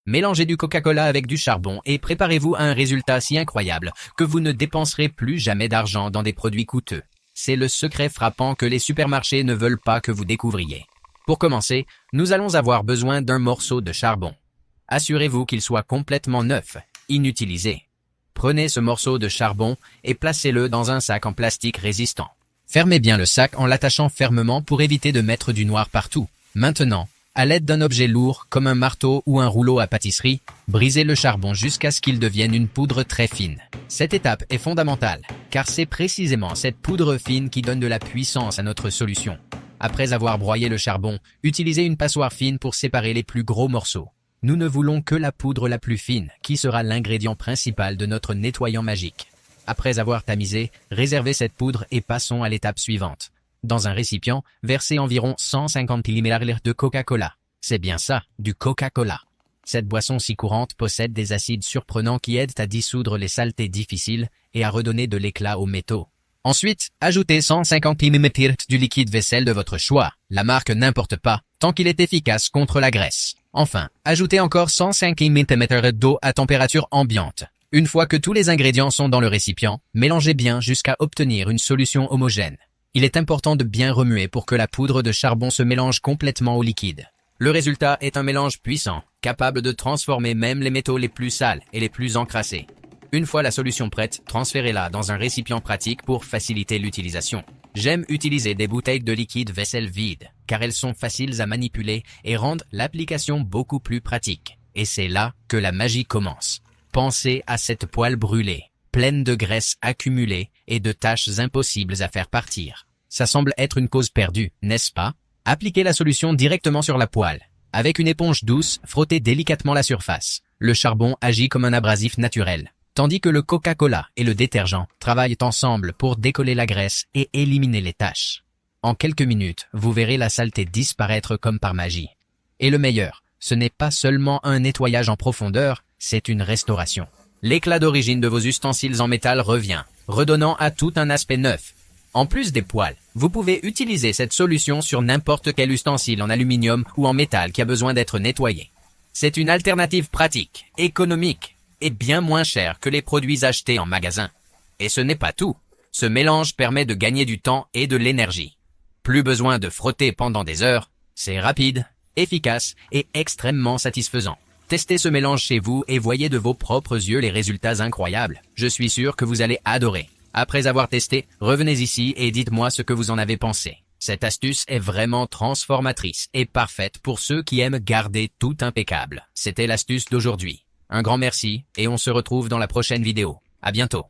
Mélangez du Coca-Cola avec du charbon et préparez-vous à un résultat si incroyable que vous ne dépenserez plus jamais d'argent dans des produits coûteux. C'est le secret frappant que les supermarchés ne veulent pas que vous découvriez. Pour commencer, nous allons avoir besoin d'un morceau de charbon. Assurez-vous qu'il soit complètement neuf, inutilisé. Prenez ce morceau de charbon et placez-le dans un sac en plastique résistant. Fermez bien le sac en l'attachant fermement pour éviter de mettre du noir partout. Maintenant, à l'aide d'un objet lourd comme un marteau ou un rouleau à pâtisserie, brisez le charbon jusqu'à ce qu'il devienne une poudre très fine. Cette étape est fondamentale, car c'est précisément cette poudre fine qui donne de la puissance à notre solution. Après avoir broyé le charbon, utilisez une passoire fine pour séparer les plus gros morceaux. Nous ne voulons que la poudre la plus fine, qui sera l'ingrédient principal de notre nettoyant magique. Après avoir tamisé, réservez cette poudre et passons à l'étape suivante. Dans un récipient, versez environ 150 ml de Coca-Cola. C'est bien ça, du Coca-Cola. Cette boisson si courante possède des acides surprenants qui aident à dissoudre les saletés difficiles et à redonner de l'éclat aux métaux. Ensuite, ajoutez 150 ml du liquide vaisselle de votre choix, la marque n'importe pas, tant qu'il est efficace contre la graisse. Enfin, ajoutez encore 105 ml d'eau à température ambiante. Une fois que tous les ingrédients sont dans le récipient, mélangez bien jusqu'à obtenir une solution homogène. Il est important de bien remuer pour que la poudre de charbon se mélange complètement au liquide. Le résultat est un mélange puissant, capable de transformer même les métaux les plus sales et les plus encrassés. Une fois la solution prête, transférez-la dans un récipient pratique pour faciliter l'utilisation. J'aime utiliser des bouteilles de liquide vaisselle vide, car elles sont faciles à manipuler et rendent l'application beaucoup plus pratique. Et c'est là que la magie commence. Pensez à cette poêle brûlée, pleine de graisse accumulée et de tâches impossibles à faire partir. Ça semble être une cause perdue, n'est-ce pas? Appliquez la solution directement sur la poêle. Avec une éponge douce, frottez délicatement la surface. Le charbon agit comme un abrasif naturel, tandis que le Coca-Cola et le détergent travaillent ensemble pour décoller la graisse et éliminer les taches. En quelques minutes, vous verrez la saleté disparaître comme par magie. Et le meilleur, ce n'est pas seulement un nettoyage en profondeur, c'est une restauration. L'éclat d'origine de vos ustensiles en métal revient, redonnant à tout un aspect neuf. En plus des poêles, vous pouvez utiliser cette solution sur n'importe quel ustensile en aluminium ou en métal qui a besoin d'être nettoyé. C'est une alternative pratique, économique et bien moins chère que les produits achetés en magasin. Et ce n'est pas tout. Ce mélange permet de gagner du temps et de l'énergie. Plus besoin de frotter pendant des heures, c'est rapide, efficace et extrêmement satisfaisant. Testez ce mélange chez vous et voyez de vos propres yeux les résultats incroyables. Je suis sûr que vous allez adorer. Après avoir testé, revenez ici et dites-moi ce que vous en avez pensé. Cette astuce est vraiment transformatrice et parfaite pour ceux qui aiment garder tout impeccable. C'était l'astuce d'aujourd'hui. Un grand merci et on se retrouve dans la prochaine vidéo. À bientôt.